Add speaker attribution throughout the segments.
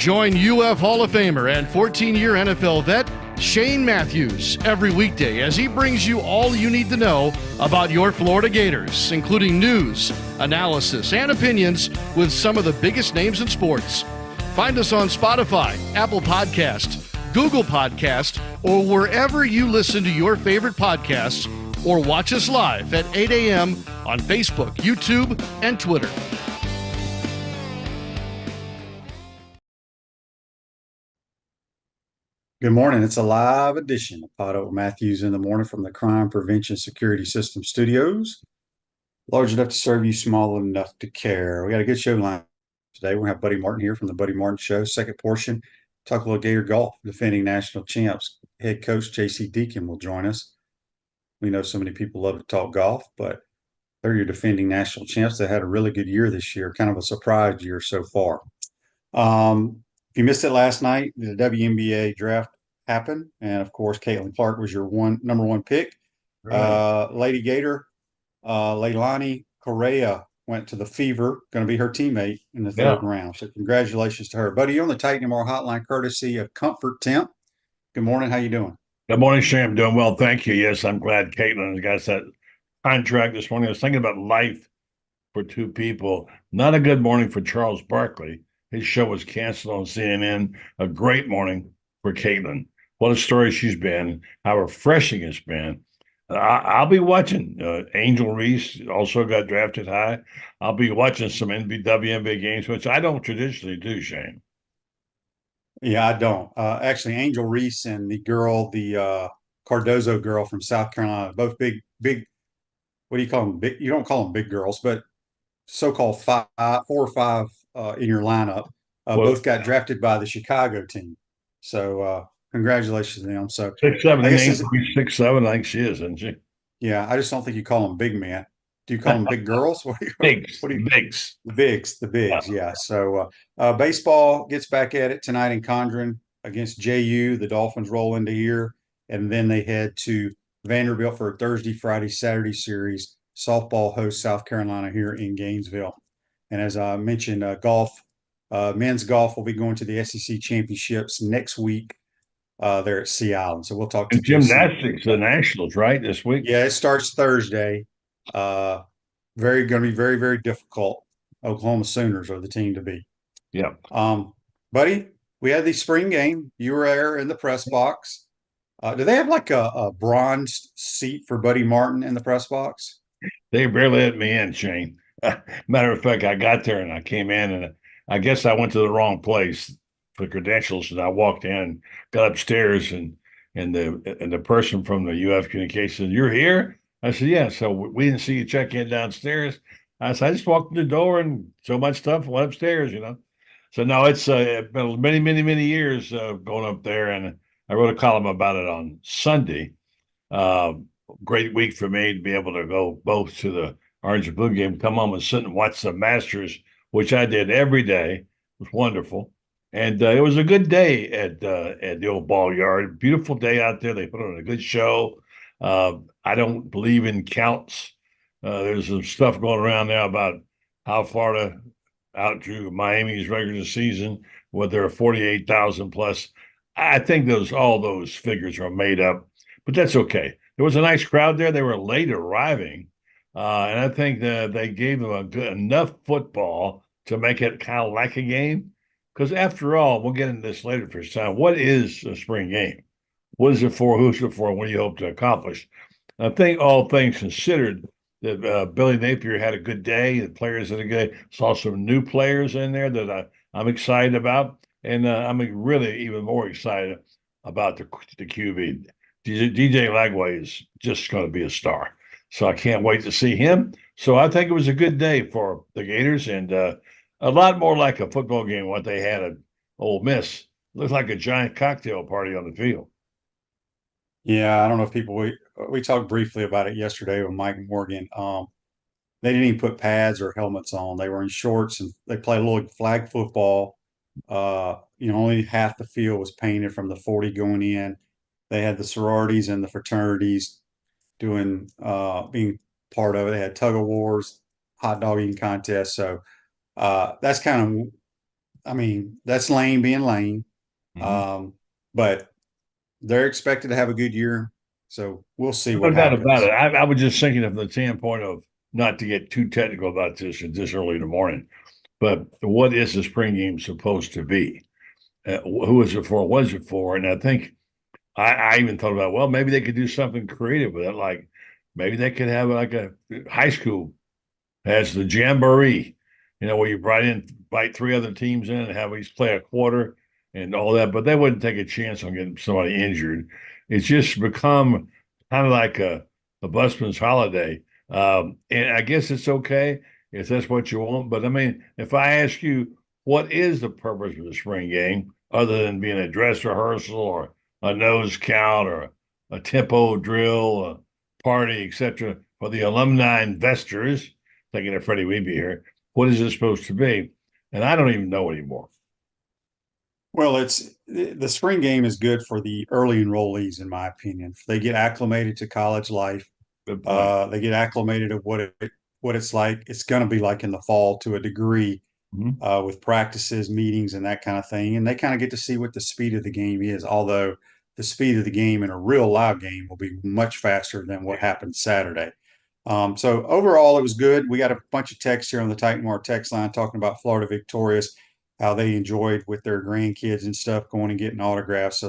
Speaker 1: Join UF Hall of Famer and 14-year NFL vet Shane Matthews every weekday as he brings you all you need to know about your Florida Gators, including news, analysis, and opinions with some of the biggest names in sports. Find us on Spotify, Apple Podcast, Google Podcast, or wherever you listen to your favorite podcasts, or watch us live at 8 a.m. on Facebook, YouTube, and Twitter.
Speaker 2: Good morning. It's a live edition of PodUp Matthews in the morning from the Crime Prevention Security System Studios. Large enough to serve you, small enough to care. We got a good show lined today. We're going to have Buddy Martin here from the Buddy Martin Show. Second portion, talk a little Gator golf. Defending national champs, head coach JC Deacon will join us. We know so many people love to talk golf, but they're your defending national champs. They had a really good year this year, kind of a surprise year so far. If you missed it last night, the WNBA draft happened, and of course, Caitlin Clark was your number one pick. Right. Lady Gator, Leilani Correa went to the Fever, going to be her teammate in the third round. So congratulations to her, buddy. You're on the Titan MR hotline, courtesy of Comfort Temp. Good morning. How you doing?
Speaker 3: Good morning, Shane. I'm doing well, thank you. Yes, I'm glad Caitlin got that contract this morning. I was thinking about life for two people. Not a good morning for Charles Barkley. His show was canceled on CNN. A great morning for Caitlin. What a story she's been, how refreshing it's been. I'll be watching. Angel Reese also got drafted high. I'll be watching some WNBA games, which I don't traditionally do, Shane.
Speaker 2: Yeah, I don't. Actually, Angel Reese and the Cardozo girl from South Carolina, both big, what do you call them? Big, you don't call them big girls, but so-called 4 or 5 in your lineup. Both got drafted by the Chicago team. So congratulations to them. So
Speaker 3: 6'7", 6'7", I think she is, isn't she?
Speaker 2: Yeah, I just don't think you call them big men. Do you call them big girls?
Speaker 3: Bigs.
Speaker 2: The bigs. Yeah. So baseball gets back at it tonight in Condren against JU. The Dolphins roll into here, and then they head to Vanderbilt for a Thursday, Friday, Saturday series. Softball hosts South Carolina here in Gainesville. And as I mentioned, golf, men's golf will be going to the SEC championships next week. There at Sea Island. So we'll talk to
Speaker 3: gymnastics, the nationals, right, this week?
Speaker 2: Yeah, it starts Thursday. Going to be very, very difficult. Oklahoma Sooners are the team to beat.
Speaker 3: Yeah.
Speaker 2: Buddy, we had the spring game. You were there in the press box. Do they have like a bronze seat for Buddy Martin in the press box?
Speaker 3: They barely let me in, Shane. Matter of fact, I got there and I came in, and I guess I went to the wrong place for credentials, and I walked in, got upstairs, and the person from the UF Communications, "You're here?" I said, "Yeah." So we didn't see you check in downstairs. I said, "I just walked through the door and so much stuff went upstairs, you know." So no, it's been many years going up there, and I wrote a column about it on Sunday. Great week for me to be able to go both to the Orange and Blue game, come home and sit and watch the Masters, which I did every day. It was wonderful. And it was a good day at the old ball yard. Beautiful day out there. They put on a good show. I don't believe in counts. There's some stuff going around now about how Florida outdrew Miami's regular season, whether there are 48,000 plus. I think all those figures are made up, but that's okay. There was a nice crowd there. They were late arriving, and I think that they gave them enough football to make it kind of like a game. Because after all, we'll get into this later for time. What is a spring game? What is it for? Who's it for? What do you hope to accomplish? I think all things considered, that Billy Napier had a good day. The players had a good day. Saw some new players in there that I'm excited about. And I'm really even more excited about the QB. DJ Lagway is just going to be a star. So I can't wait to see him. So I think it was a good day for the Gators, and a lot more like a football game, what they had at Ole Miss. Looked like a giant cocktail party on the field.
Speaker 2: Yeah, I don't know if we talked briefly about it yesterday with Mike Morgan. They didn't even put pads or helmets on. They were in shorts, and they played a little flag football. Only half the field was painted from the 40 going in. They had the sororities and the fraternities being part of it. They had tug of wars, hot dog eating contests. So that's kind of I mean, that's Lane being Lane.
Speaker 3: Mm-hmm.
Speaker 2: But they're expected to have a good year. So we'll see
Speaker 3: No
Speaker 2: what
Speaker 3: doubt about
Speaker 2: happens.
Speaker 3: it. I was just thinking of the standpoint of not to get too technical about this early in the morning, but what is the spring game supposed to be? Who is it for? What is it for? And I think I even thought about, well, maybe they could do something creative with it. Like maybe they could have like a high school has the jamboree, where you invite three other teams in and have each play a quarter and all that. But they wouldn't take a chance on getting somebody injured. It's just become kind of like a busman's holiday. And I guess it's okay if that's what you want. But I mean, if I ask you, what is the purpose of the spring game other than being a dress rehearsal or a nose count or a tempo drill, a party, etc., for the alumni investors? Thinking of Freddie Weeby here. What is this supposed to be? And I don't even know anymore.
Speaker 2: Well, it's the spring game is good for the early enrollees, in my opinion. They get acclimated to college life.
Speaker 3: Good point.
Speaker 2: They get acclimated to what it's like. It's going to be like in the fall to a degree,
Speaker 3: Mm-hmm.
Speaker 2: with practices, meetings, and that kind of thing. And they kind of get to see what the speed of the game is. Although the speed of the game in a real live game will be much faster than what happened Saturday. So overall, it was good. We got a bunch of texts here on the Titan War text line talking about Florida victorious, how they enjoyed with their grandkids and stuff going and getting autographs. So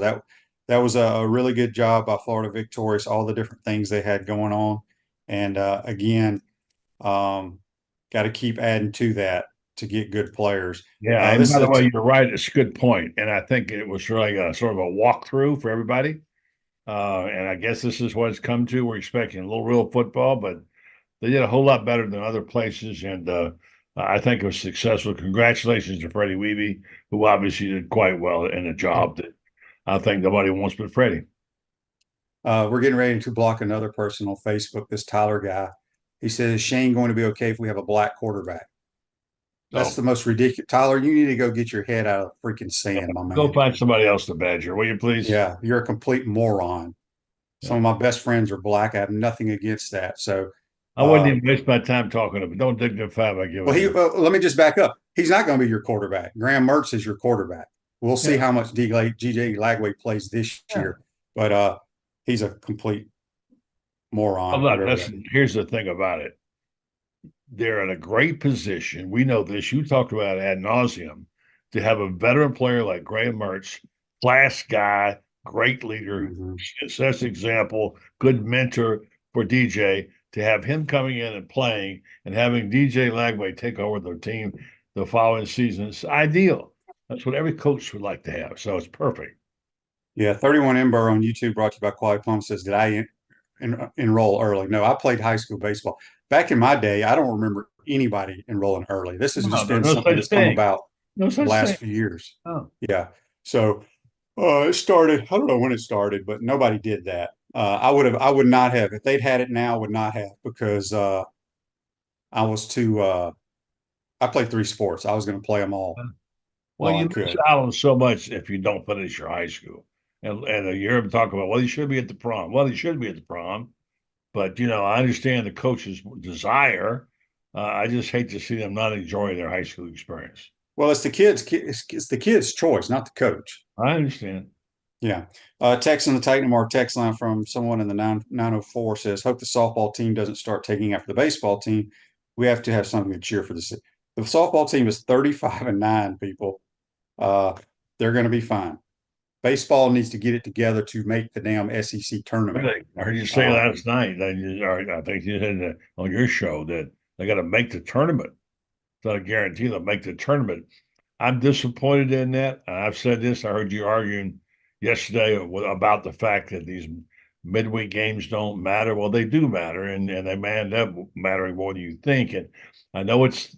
Speaker 2: that was a really good job by Florida victorious. All the different things they had going on, and again, got to keep adding to that to get good players.
Speaker 3: Yeah, and
Speaker 2: This
Speaker 3: by
Speaker 2: is
Speaker 3: the way, you're right. It's a good point, and I think it was really a sort of a walkthrough for everybody. And I guess this is what it's come to. We're expecting a little real football, but they did a whole lot better than other places, and I think it was successful. Congratulations to Freddie Weeby, who obviously did quite well in a job that I think nobody wants but Freddie.
Speaker 2: we're getting ready to block another person on Facebook. This Tyler guy, he says, "Is Shane going to be okay if we have a black quarterback?" That's
Speaker 3: So
Speaker 2: the most ridiculous. Tyler, you need to go get your head out of the freaking sand, my
Speaker 3: go
Speaker 2: man.
Speaker 3: find somebody else to badger, will you please?
Speaker 2: Yeah, you're a complete moron. Some
Speaker 3: Yeah.
Speaker 2: of my best friends are black. I have nothing against that. So,
Speaker 3: I wouldn't
Speaker 2: uh,
Speaker 3: even waste my time talking to him. Don't dignify by
Speaker 2: well,
Speaker 3: giving him.
Speaker 2: let me just back up. He's not going to be your quarterback. Graham Mertz is your quarterback. We'll see
Speaker 3: Yeah,
Speaker 2: how much DJ Lagway plays this
Speaker 3: yeah.
Speaker 2: year, but he's a complete
Speaker 3: Well,
Speaker 2: moron,
Speaker 3: look,
Speaker 2: whatever that
Speaker 3: listen,
Speaker 2: is.
Speaker 3: here's the thing about it. They're in a great position. We know this. You talked about it ad nauseum to have a veteran player like Graham Mertz, class guy, great leader,
Speaker 2: Mm-hmm.
Speaker 3: success example, good mentor for DJ. To have him coming in and playing and having DJ Lagway take over the team the following season is ideal. That's what every coach would like to have. So it's perfect.
Speaker 2: Yeah, 31 Ember on YouTube brought to you by Quality Plum says, "Did I enroll early?" No, I played high school baseball. Back in my day, I don't remember anybody enrolling early. This has
Speaker 3: No,
Speaker 2: just
Speaker 3: there's
Speaker 2: been
Speaker 3: no
Speaker 2: something
Speaker 3: such
Speaker 2: that's come
Speaker 3: thing.
Speaker 2: about
Speaker 3: No
Speaker 2: the
Speaker 3: such
Speaker 2: last
Speaker 3: thing.
Speaker 2: few years.
Speaker 3: Oh.
Speaker 2: Yeah. So it started, I don't know when it started, but nobody did that. I would not have, if they'd had it now, I would not have because I was too, I played three sports. I was going to play them all
Speaker 3: Well,
Speaker 2: while I
Speaker 3: you miss
Speaker 2: could.
Speaker 3: out on so much if you don't finish your high school. And you hear them talk about, well, you should be at the prom. Well, you should be at the prom, but I understand the coach's desire. I just hate to see them not enjoying their high school experience.
Speaker 2: Well, it's the kid's choice, not the coach.
Speaker 3: I understand.
Speaker 2: Yeah. Text in the Titan Mark text line from someone in the 904 says, "Hope the softball team doesn't start taking after the baseball team. We have to have something to cheer for this." The softball team is 35-9, people. Uh, they're going to be fine. Baseball needs to get it together to make the damn SEC tournament.
Speaker 3: Really, I heard you say
Speaker 2: Uh,
Speaker 3: last night, I think you said on your show that they got to make the tournament. It's not a guarantee they'll make the tournament. I'm disappointed in that. I've said this. I heard you arguing yesterday about the fact that these midweek games don't matter. Well, they do matter, and they may end up mattering more than you think. And I know it's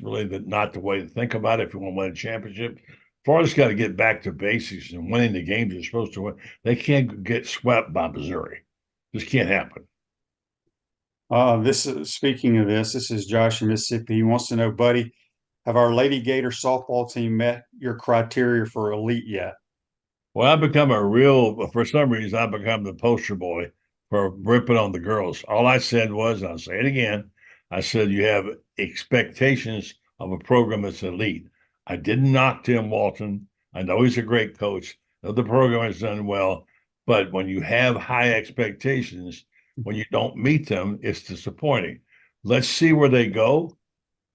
Speaker 3: really not the way to think about it if you want to win a championship. Florida's got to get back to basics and winning the games they're supposed to win. They can't get swept by Missouri. This can't happen.
Speaker 2: this is speaking of this. This is Josh in Mississippi. He wants to know, buddy, have our Lady Gator softball team met your criteria for elite yet?
Speaker 3: Well, for some reason, I've become the poster boy for ripping on the girls. All I said was, and I'll say it again, I said, you have expectations of a program that's elite. I didn't knock Tim Walton. I know he's a great coach. I know the program has done well. But when you have high expectations, when you don't meet them, it's disappointing. Let's see where they go.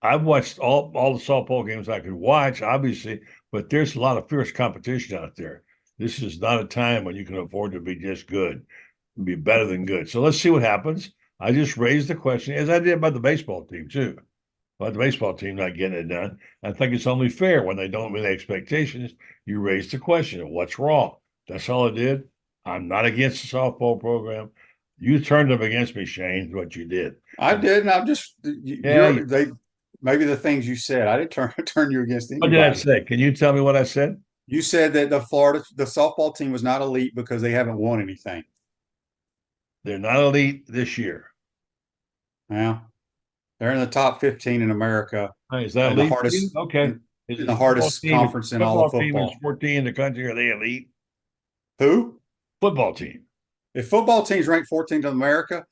Speaker 3: I've watched all the softball games I could watch, obviously, but there's a lot of fierce competition out there. This is not a time when you can afford to be just good, be better than good. So let's see what happens. I just raised the question, as I did about the baseball team too. About the baseball team not getting it done. I think it's only fair when they don't meet expectations. You raise the question of what's wrong. That's all I did. I'm not against the softball program. You turned them against me, Shane. What you did.
Speaker 2: I didn't. I'm just
Speaker 3: Yeah.
Speaker 2: maybe the things you said. I didn't turn you against
Speaker 3: What did I
Speaker 2: anybody.
Speaker 3: say? Can you tell me what I said?
Speaker 2: You said that the softball team was not elite because they haven't won anything.
Speaker 3: They're not elite this year.
Speaker 2: Yeah, they're in the top 15 in America,
Speaker 3: Is that
Speaker 2: and the
Speaker 3: elite?
Speaker 2: hardest
Speaker 3: Okay.
Speaker 2: in the hardest conference in all of
Speaker 3: football team is
Speaker 2: football.
Speaker 3: 14 in the country? Are they elite?
Speaker 2: Who?
Speaker 3: Football team.
Speaker 2: If football team's ranked 14th in America,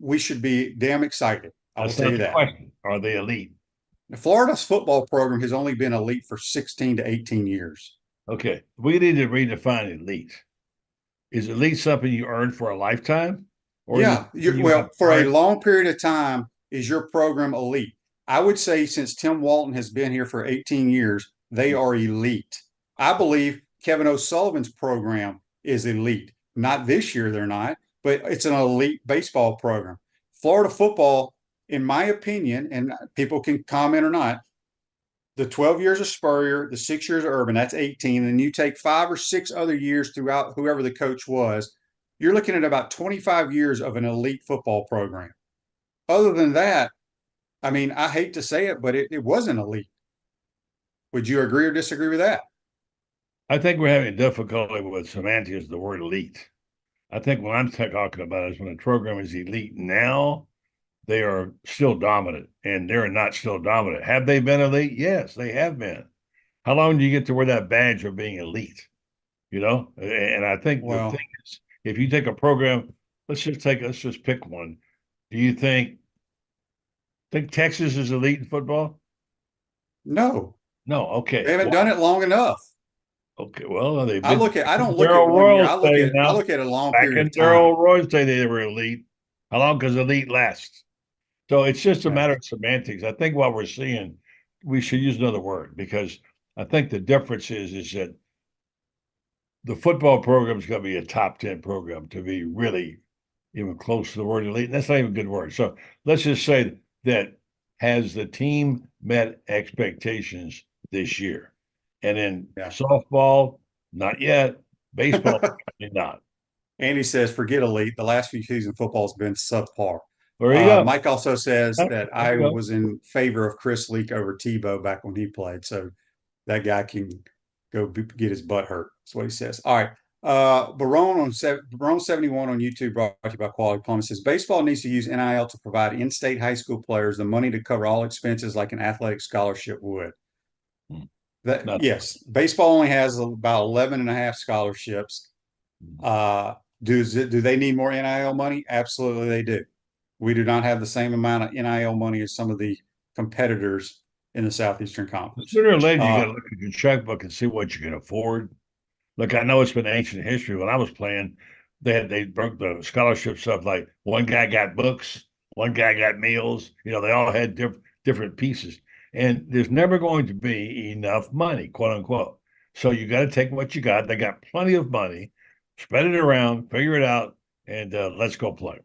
Speaker 2: we should be damn excited. I will
Speaker 3: That's
Speaker 2: tell
Speaker 3: not
Speaker 2: you
Speaker 3: the
Speaker 2: that.
Speaker 3: question. Are they elite?
Speaker 2: Florida's football program has only been elite for 16 to 18 years.
Speaker 3: Okay. We need to redefine elite. Is elite something you earn for a lifetime? Or
Speaker 2: Yeah,
Speaker 3: well,
Speaker 2: for a long period of time, is your program elite? I would say since Tim Walton has been here for 18 years, they are elite. I believe Kevin O'Sullivan's program is elite. Not this year, they're not, but it's an elite baseball program. Florida football, in my opinion, and people can comment or not, the 12 years of Spurrier, the 6 years of Urban, that's 18. And you take 5 or 6 other years throughout whoever the coach was, you're looking at about 25 years of an elite football program. Other than that, I mean, I hate to say it, but it wasn't elite. Would you agree or disagree with that?
Speaker 3: I think we're having difficulty with semantics, the word elite. I think what I'm talking about is when a program is elite now, they are still dominant, and they're not still dominant. Have they been elite? Yes, they have been. How long do you get to wear that badge of being elite? And I think the
Speaker 2: Well,
Speaker 3: thing is, if you take a program, let's just pick one. Do you think Texas is elite in football?
Speaker 2: no,
Speaker 3: No.
Speaker 2: they
Speaker 3: Okay.
Speaker 2: haven't done it long enough.
Speaker 3: Okay. Well, they've
Speaker 2: I
Speaker 3: been
Speaker 2: look at I don't look at
Speaker 3: Daryl
Speaker 2: one year.
Speaker 3: Royals day
Speaker 2: I
Speaker 3: now.
Speaker 2: look at a long
Speaker 3: Back
Speaker 2: period
Speaker 3: in
Speaker 2: of time.
Speaker 3: Daryl Royals day, they were elite. How long does elite last? So it's just a
Speaker 2: Yeah.
Speaker 3: matter of semantics. I think what we're seeing, we should use another word because I think the difference is that the football program is going to be a top 10 program to be really even close to the word elite. That's not even a good word. So let's just say that has the team met expectations this year? And in
Speaker 2: Yeah.
Speaker 3: softball, not yet. Baseball, not.
Speaker 2: Andy says, forget elite. The last few seasons football has been subpar.
Speaker 3: There you go.
Speaker 2: Mike also says
Speaker 3: There
Speaker 2: that
Speaker 3: you
Speaker 2: I
Speaker 3: go.
Speaker 2: was in favor of Chris Leak over Tebow back when he played. So that guy can go get his butt hurt. That's what he says. All right. Barone 71 on YouTube, brought to you by Quality Plumbing, says baseball needs to use NIL to provide in-state high school players the money to cover all expenses like an athletic scholarship would. Yes, baseball only has about 11 and a half scholarships. Do they need more NIL money? Absolutely, they do. We do not have the same amount of NIL money as some of the competitors in the Southeastern Conference.
Speaker 3: Sooner or later, you got to look at your checkbook and see what you can afford. Look, I know it's been ancient history. When I was playing, they broke the scholarship stuff. Like one guy got books, one guy got meals. They all had different pieces, and there's never going to be enough money, quote unquote. So you got to take what you got. They got plenty of money. Spread it around, figure it out, and let's go play.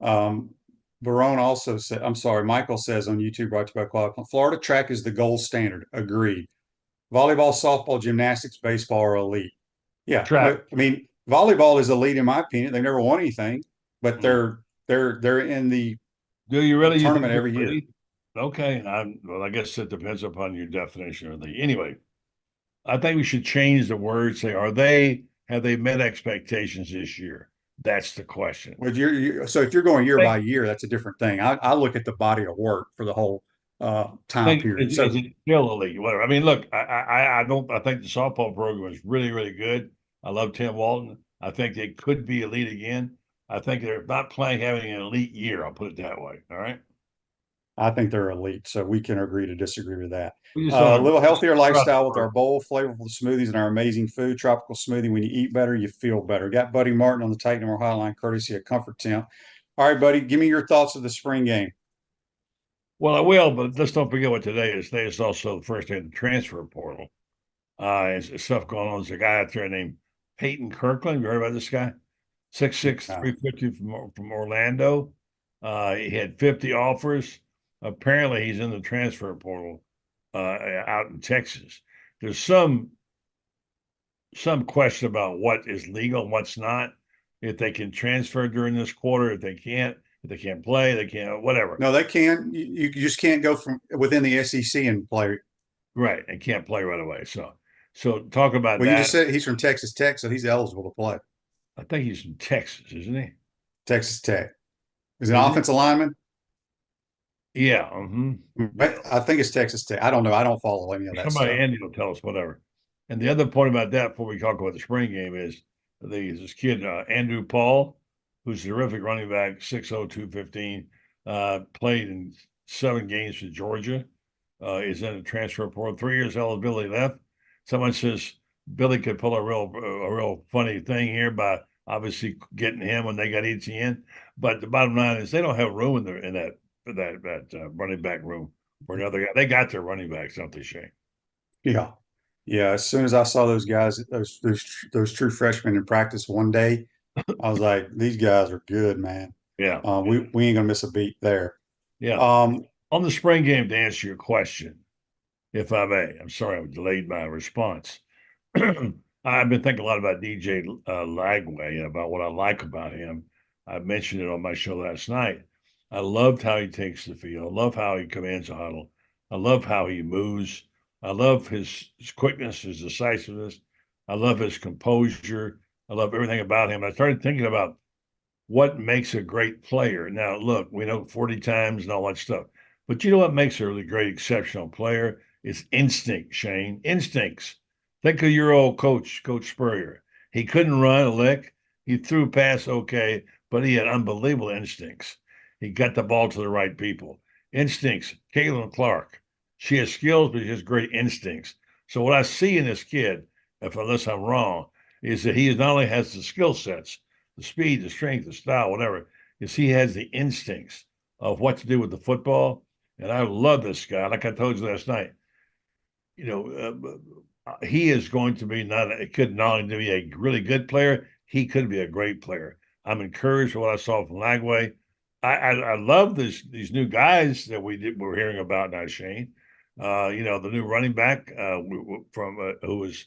Speaker 2: Barone also said, I'm sorry, Michael says on YouTube, brought to you by Quality, Florida track is the gold standard. Agreed. Volleyball, softball, gymnastics, baseball are elite. Yeah.
Speaker 3: Track.
Speaker 2: I mean, volleyball is elite in my opinion. They've never won anything, but they're in the
Speaker 3: Do you really
Speaker 2: tournament every year.
Speaker 3: Okay. Well, I guess it depends upon your definition of the anyway. I think we should change the word, say, have they met expectations this year? That's the question.
Speaker 2: Well, so if you're going year by year, that's a different thing. I look at the body of work for the whole time period.
Speaker 3: Is it still elite? Whatever. I mean, look, I think the softball program is really, really good. I love Tim Walton. I think they could be elite again. I think they're not having an elite year. I'll put it that way. All right.
Speaker 2: I think they're elite, so we can agree to disagree with that.
Speaker 3: We just
Speaker 2: A
Speaker 3: don't
Speaker 2: little healthier
Speaker 3: throughout the
Speaker 2: lifestyle with
Speaker 3: course.
Speaker 2: our bold, flavorful smoothies and our amazing food. Tropical smoothie. When you eat better, you feel better. Got Buddy Martin on the Titan More Hotline, courtesy of Comfort Temp. All right, buddy, give me your thoughts of the spring game.
Speaker 3: Well, I will, but let's don't forget what today is. Today is also the first day of the transfer portal. There's stuff going on. There's a guy out there named Peyton Kirkland. You heard about this guy? 6'6",
Speaker 2: Uh,
Speaker 3: 350 from Orlando. He had 50 offers. Apparently, he's in the transfer portal out in Texas. There's some question about what is legal and what's not. If they can transfer during this quarter, if they can't play, they can't, whatever.
Speaker 2: No, they can. You just can't go from within the SEC and play.
Speaker 3: Right, and can't play right away. So talk about
Speaker 2: Well, you
Speaker 3: that.
Speaker 2: just said he's from Texas Tech, so he's eligible to play.
Speaker 3: I think he's from Texas, isn't he?
Speaker 2: Texas Tech. Is an
Speaker 3: Is he?
Speaker 2: offensive lineman?
Speaker 3: Yeah.
Speaker 2: I think it's Texas Tech. I don't know. I don't follow any of that
Speaker 3: Somebody,
Speaker 2: stuff.
Speaker 3: Andy will tell us, whatever. And the other point about that, before we talk about the spring game, is this kid, Andrew Paul, who's a terrific running back, 6'0", 215, played in 7 games for Georgia, is in a transfer portal, 3 years eligibility left. Someone says Billy could pull a real funny thing here by obviously getting him when they got ETN. But the bottom line is they don't have room in that running back room for another guy. They got their running backs, don't they, Shane?
Speaker 2: Yeah. Yeah. As soon as I saw those guys, those true freshmen in practice one day, I was like, these guys are good, man.
Speaker 3: Yeah.
Speaker 2: We ain't gonna miss a beat there.
Speaker 3: Yeah. On the spring game, to answer your question, if I may, I'm sorry I delayed my response. I've been thinking a lot about DJ Lagway and about what I like about him. I mentioned it on my show last night. I loved how he takes the field. I love how he commands a huddle. I love how he moves. I love his quickness, his decisiveness. I love his composure. I love everything about him. I started thinking about what makes a great player. Now, look, we know 40 times and all that stuff. But you know what makes a really great, exceptional player? It's instinct, Shane. Instincts. Think of your old coach, Coach Spurrier. He couldn't run a lick. He threw a pass okay, but he had unbelievable instincts. He got the ball to the right people. Instincts. Caitlin Clark. She has skills, but she has great instincts. So what I see in this kid, unless I'm wrong, is that he not only has the skill sets, the speed, the strength, the style, whatever, is he has the instincts of what to do with the football. And I love this guy. Like I told you last night, he is going to be it could not only be a really good player, he could be a great player. I'm encouraged by what I saw from Lagway. I love these new guys that we're hearing about now, Shane. The new running back from who was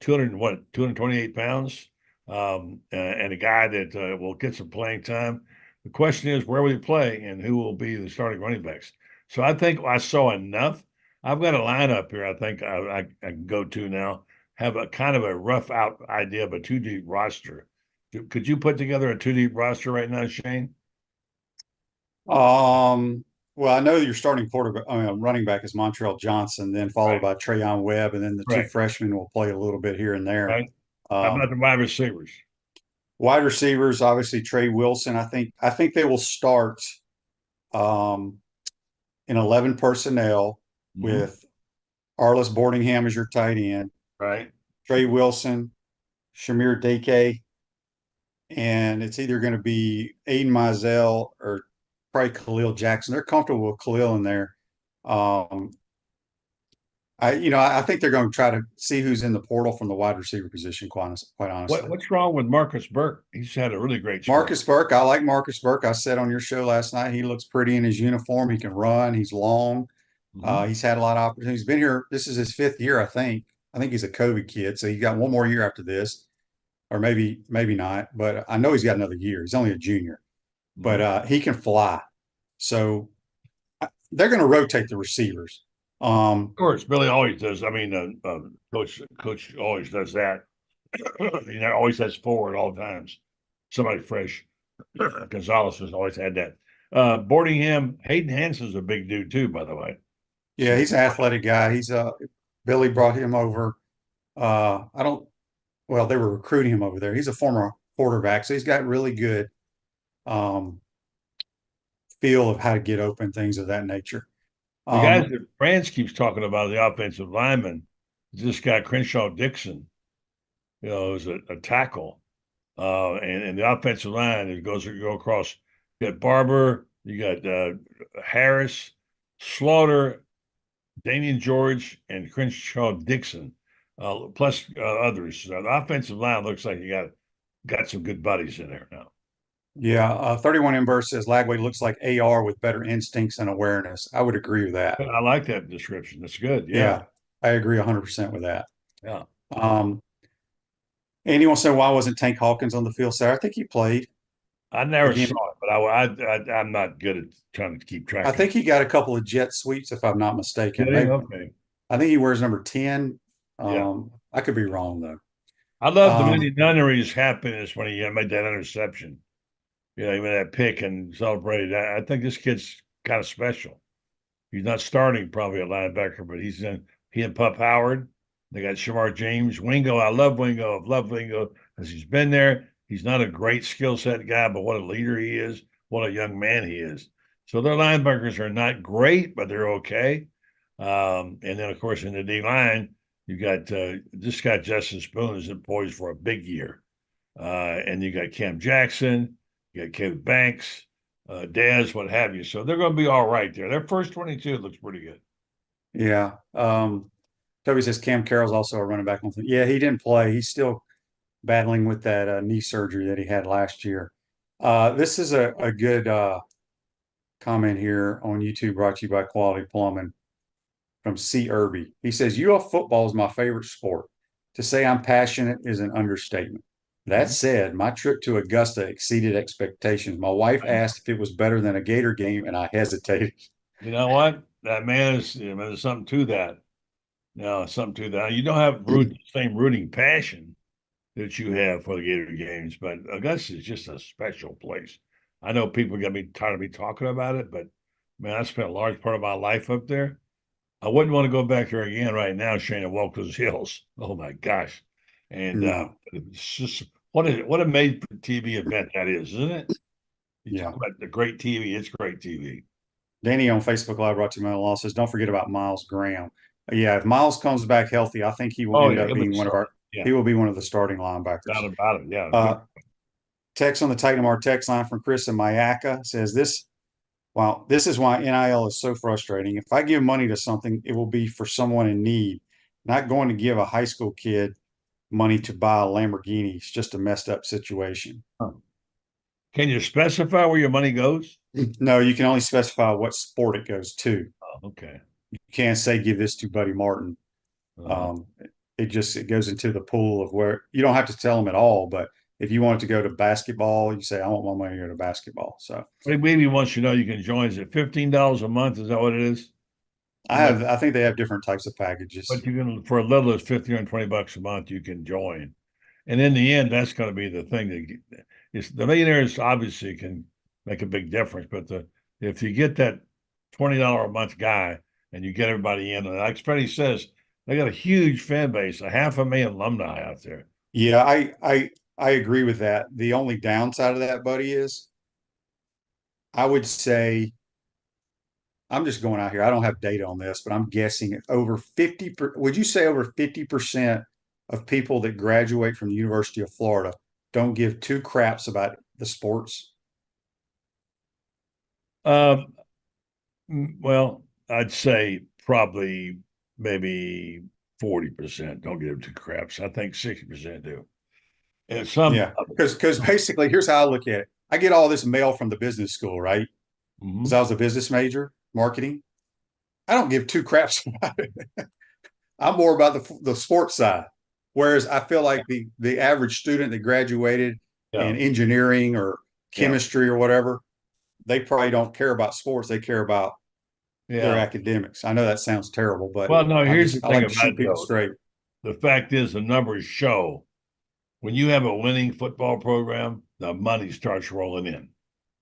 Speaker 3: 228 pounds, and a guy that will get some playing time. The question is, where will he play and who will be the starting running backs? So I think I saw enough. I've got a lineup here I think I can go to now, have a kind of a rough out idea of a 2-deep roster. Could you put together a 2-deep roster right now, Shane?
Speaker 2: Well, I know your starting running back is Montreal Johnson, then followed by Trayon Webb, and then the two freshmen will play a little bit here and there.
Speaker 3: Right. How about the wide receivers?
Speaker 2: Wide receivers, obviously Trey Wilson. I think they will start in 11 personnel with Arliss Boardingham as your tight end.
Speaker 3: Right.
Speaker 2: Trey Wilson, Shamir Dake, and it's either going to be Aiden Mizell or probably Khalil Jackson. They're comfortable with Khalil in there. I think they're going to try to see who's in the portal from the wide receiver position, quite honestly.
Speaker 3: What's wrong with Marcus Burke? He's had a really great spring.
Speaker 2: Marcus Burke. I like Marcus Burke. I said on your show last night, he looks pretty in his uniform. He can run. He's long. He's had a lot of opportunities. He's been here. This is his 5th year, I think. I think he's a COVID kid, so he's got one more year after this, or maybe not. But I know he's got another year. He's only a junior, but he can fly. So they're going to rotate the receivers.
Speaker 3: Of course, Billy always does. I mean, coach always does that. He always has forward all times. Somebody fresh. Gonzalez has always had that. Boardingham, Hayden Hanson's a big dude too, by the way.
Speaker 2: Yeah, he's an athletic guy. He's Billy brought him over. They were recruiting him over there. He's a former quarterback, so he's got really good feel of how to get open, things of that nature.
Speaker 3: The guys that France keeps talking about, the offensive lineman, this guy Crenshaw Dixon, is a tackle. And the offensive line, it go across. You got Barber, you got Harris, Slaughter, Damian George, and Crenshaw Dixon, plus others. The offensive line looks like you got some good buddies in there now.
Speaker 2: Yeah, 31 Inverse says Lagway looks like AR with better instincts and awareness. I would agree with that.
Speaker 3: I like that description. That's good.
Speaker 2: Yeah, I agree 100% with that.
Speaker 3: Yeah.
Speaker 2: Andy wants to know why wasn't Tank Hawkins on the field Saturday? I think he played.
Speaker 3: I never saw it, but I'm not good at trying to keep track.
Speaker 2: I think he got a couple of jet sweeps, if I'm not mistaken.
Speaker 3: Okay.
Speaker 2: I think he wears number 10.
Speaker 3: Yeah.
Speaker 2: I could be wrong though.
Speaker 3: I love the many nunneries happiness when he made that interception. Even that pick and celebrated. I think this kid's kind of special. He's not starting probably a linebacker, but he and Pup Howard. They got Shamar James, Wingo. I love Wingo. I've loved Wingo because he's been there. He's not a great skill set guy, but what a leader he is. What a young man he is. So their linebackers are not great, but they're okay. And then, of course, in the D line, you got this guy, Justin Spoon, is poised for a big year. And you got Cam Jackson, you got Caleb Banks, Dez, what have you. So they're going to be all right there. Their first 22 looks pretty good.
Speaker 2: Yeah. Toby says Cam Carroll's also a running back. Yeah, he didn't play. He's still battling with that knee surgery that he had last year. This is a good comment here on YouTube brought to you by Quality Plumbing from C. Irby. He says, UF football is my favorite sport. To say I'm passionate is an understatement. That said, my trip to Augusta exceeded expectations. My wife asked if it was better than a Gator game, and I hesitated.
Speaker 3: You know what? That man is, there's something to that. No, something to that. You don't have the same rooting passion that you have for the Gator games, but Augusta is just a special place. I know people are going to be tired of me talking about it, but man, I spent a large part of my life up there. I wouldn't want to go back there again right now, Shane, and walk those hills. Oh my gosh. And it's just what a made for TV event that is, isn't it?
Speaker 2: Yeah.
Speaker 3: The great TV. It's great TV.
Speaker 2: Danny on Facebook Live brought to you by Law says, don't forget about Miles Graham. Yeah, if Miles comes back healthy, I think he will end up being he will be one of the starting linebackers.
Speaker 3: Not about it, yeah.
Speaker 2: Text on the Titan Mar text line from Chris in Mayaka says this is why NIL is so frustrating. If I give money to something, it will be for someone in need, not going to give a high school kid money to buy a Lamborghini. It's just a messed up situation.
Speaker 3: Can you specify where your money goes?
Speaker 2: No, you can only specify what sport it goes to.
Speaker 3: Oh, okay.
Speaker 2: You can't say give this to Buddy Martin. It goes into the pool of where you don't have to tell them at all, but if you want it to go to basketball, you say, I want my money to go to basketball. So
Speaker 3: maybe once you can join, is it $15 a month? Is that what it is?
Speaker 2: I think they have different types of packages.
Speaker 3: But you can, for a little as $15 or $20 a month, you can join. And in the end, that's going to be the thing that the millionaires obviously can make a big difference. But if you get that $20 a month guy and you get everybody in, and like Freddie says, they got a huge fan base, 500,000 alumni out there.
Speaker 2: Yeah, I agree with that. The only downside of that, buddy, is I would say, I'm just going out here. I don't have data on this, but I'm guessing over 50. Would you say over 50% of people that graduate from the University of Florida don't give two craps about the sports?
Speaker 3: Well, I'd say probably maybe 40% don't give two craps. I think 60% do. And
Speaker 2: because basically, here's how I look at it. I get all this mail from the business school, right? Because I was a business major, marketing. I don't give two craps about it. I'm more about the sports side. Whereas I feel like the average student that graduated in engineering or chemistry or whatever, they probably don't care about sports. They care about their academics. I know that sounds terrible, but
Speaker 3: here's the thing
Speaker 2: like about people straight.
Speaker 3: The fact is, the numbers show when you have a winning football program, the money starts rolling in.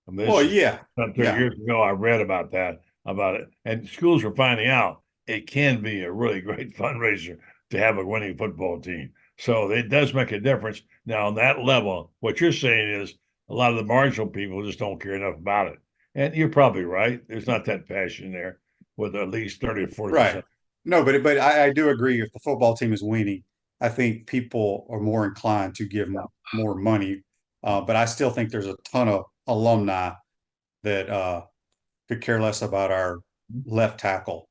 Speaker 3: I mean, years ago, I read about it, and schools are finding out it can be a really great fundraiser to have a winning football team. So it does make a difference. Now, on that level, what you're saying is a lot of the marginal people just don't care enough about it. And you're probably right. There's not that passion there with at least 30 or 40%.
Speaker 2: Right. No, but I do agree. If the football team is winning, I think people are more inclined to give more money. But I still think there's a ton of alumni that could care less about our left tackle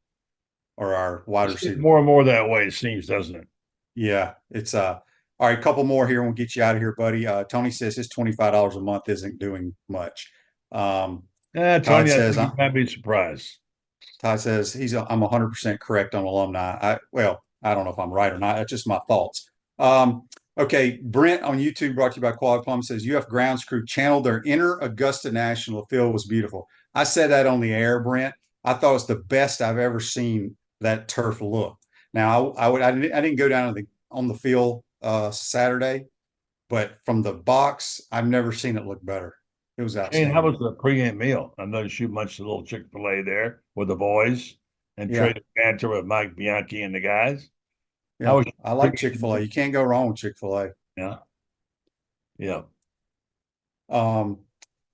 Speaker 2: or our wide
Speaker 3: It's getting
Speaker 2: receiver.
Speaker 3: more and more that way, it seems, doesn't it?
Speaker 2: Yeah, it's all right. A couple more here, and we'll get you out of here, buddy. Tony says his $25 a month isn't doing much. Um, Todd
Speaker 3: Tony, I
Speaker 2: says
Speaker 3: think you might be surprised.
Speaker 2: Todd says I'm 100% correct on alumni. I don't know if I'm right or not. That's just my thoughts. Okay, Brent on YouTube, brought to you by Quad Plum, says UF grounds crew channeled their inner Augusta National. The field was beautiful. I said that on the air, Brent. I thought it was the best I've ever seen that turf look. Now I didn't go down on the field Saturday, but from the box, I've never seen it look better. It was
Speaker 3: Shane, how
Speaker 2: outstanding.
Speaker 3: was the pregame meal? I noticed you munched a little Chick-fil-A there with the boys and
Speaker 2: Yeah,
Speaker 3: traded banter with Mike Bianchi and the guys. How
Speaker 2: yeah.
Speaker 3: was
Speaker 2: I like
Speaker 3: your
Speaker 2: Chick-fil-A.
Speaker 3: pregame?
Speaker 2: You can't go wrong with Chick-fil-A.
Speaker 3: Yeah, yeah.
Speaker 2: Um,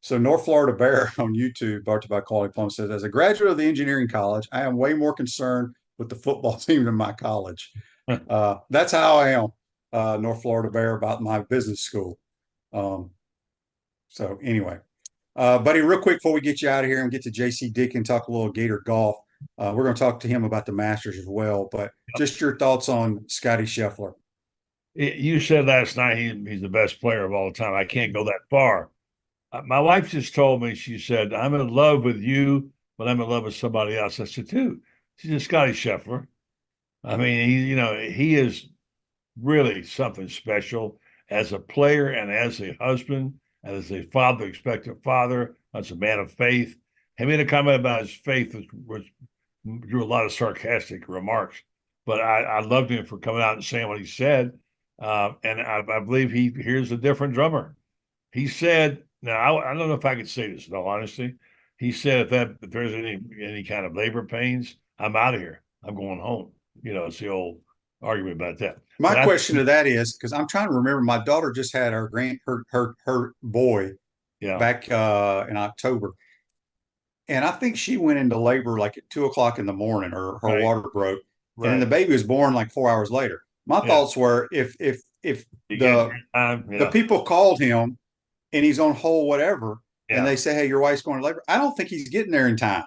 Speaker 2: so North Florida Bear on YouTube, brought to you by Quality Plum, says, as a graduate of the engineering college, I am way more concerned with the football team than my college. That's how I am, North Florida Bear, about my business school. Um, so anyway, buddy, real quick before we get you out of here and get to JC Deacon, talk a little Gator golf. We're going to talk to him about the Masters as well, but just your thoughts on Scotty Scheffler.
Speaker 3: You said last night he's the best player of all time. I can't go that far. My wife just told me, she said, I'm in love with you, but I'm in love with somebody else. I said, too. She said, Scotty Scheffler. I mean, he is really something special as a player and as a husband, and as a father, expectant father, as a man of faith. He made a comment about his faith, which drew a lot of sarcastic remarks, but I loved him for coming out and saying what he said. And I believe he hears a different drummer. He said, now I don't know if I could say this in all honesty. He said if there's any kind of labor pains, I'm out of here. I'm going home. It's the old argument about that.
Speaker 2: My
Speaker 3: But I
Speaker 2: question to that is because I'm trying to remember, my daughter just had her boy
Speaker 3: yeah,
Speaker 2: back in October, and I think she went into labor like at 2 o'clock in the morning, or her
Speaker 3: right,
Speaker 2: water broke, and then the
Speaker 3: right.
Speaker 2: baby was born like 4 hours later. My
Speaker 3: Yeah.
Speaker 2: thoughts were if
Speaker 3: You get
Speaker 2: the
Speaker 3: your time.
Speaker 2: the
Speaker 3: Yeah.
Speaker 2: people called him and he's on hold, whatever, and
Speaker 3: Yeah.
Speaker 2: they say, hey, your wife's going to labor, I don't think he's getting there in time.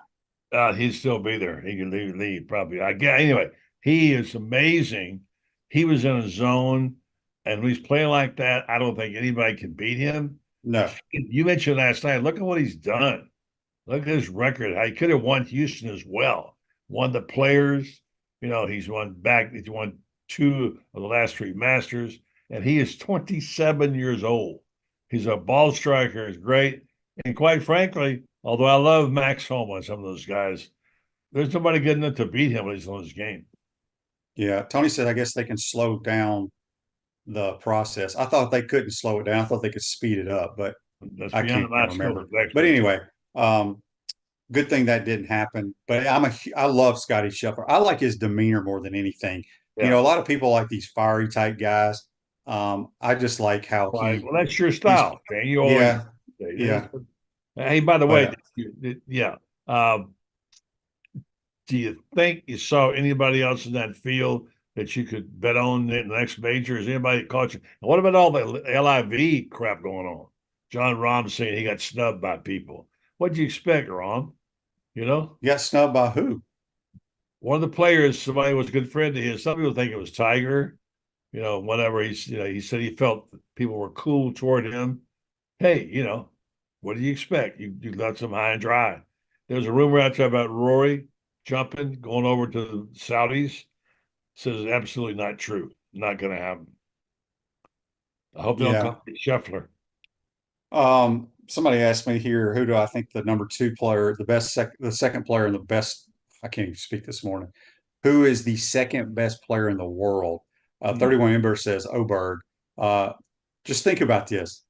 Speaker 3: He'd still be there. He could leave probably. I get anyway. He is amazing. He was in a zone, and when he's playing like that, I don't think anybody can beat him.
Speaker 2: No.
Speaker 3: You mentioned last night. Look at what he's done. Look at his record. He could have won Houston as well. Won the Players. He's won back. He's won 2 of the last 3 Masters, and he is 27 years old. He's a ball striker. He's great, and quite frankly, although I love Max Homa and some of those guys, there's nobody good enough to beat him when he's on his game.
Speaker 2: Yeah. Tony said, I guess they can slow down the process. I thought they couldn't slow it down. I thought they could speed it up, but
Speaker 3: That's
Speaker 2: I
Speaker 3: beyond
Speaker 2: can't
Speaker 3: my scope
Speaker 2: remember.
Speaker 3: of
Speaker 2: But
Speaker 3: expertise.
Speaker 2: anyway, good thing that didn't happen. But I love Scotty Scheffler. I like his demeanor more than anything.
Speaker 3: Yeah.
Speaker 2: A lot of people like these fiery type guys. I just like how
Speaker 3: Right. Well, that's your
Speaker 2: he's
Speaker 3: style, Shane. You always
Speaker 2: yeah,
Speaker 3: say
Speaker 2: yeah.
Speaker 3: this. Hey, by the way,
Speaker 2: But
Speaker 3: yeah. Um, do you think you saw anybody else in that field that you could bet on in the next major? Is anybody caught you? And what about all the LIV crap going on? John Rahm saying he got snubbed by people. What'd you expect, Rahm? You know,
Speaker 2: you got snubbed by who?
Speaker 3: one of the players, somebody was a good friend to his. Some people think it was Tiger. Whatever he said he felt people were cool toward him. Hey, what do you expect? You let some high and dry. There's a rumor out there about Rory jumping, going over to the Saudis. Says absolutely not true. Not going to happen. I hope they don't
Speaker 2: Yeah.
Speaker 3: come to Scheffler.
Speaker 2: Somebody asked me here, who do I think the number 2 player, the second player and the best, I can't even speak this morning. Who is the second best player in the world? 31 Ember says Oberg. Just think about this.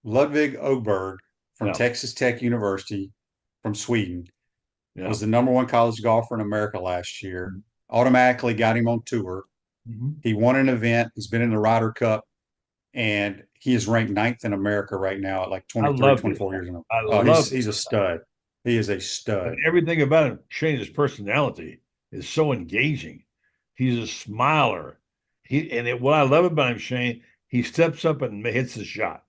Speaker 2: Ludwig Oberg from
Speaker 3: Yeah,
Speaker 2: Texas Tech University from Sweden
Speaker 3: yeah.
Speaker 2: was the number 1 college golfer in America last year. Automatically got him on tour.
Speaker 3: Mm-hmm.
Speaker 2: He won an event. He's been in the Ryder Cup, and he is ranked 9th in America right now at like
Speaker 3: I
Speaker 2: 23,
Speaker 3: love this.
Speaker 2: 24 years old.
Speaker 3: I
Speaker 2: Oh,
Speaker 3: love
Speaker 2: he's a stud. He is a
Speaker 3: And
Speaker 2: stud.
Speaker 3: everything about him, Shane, his personality is so engaging. He's a smiler. What I love about him, Shane, he steps up and hits the shot.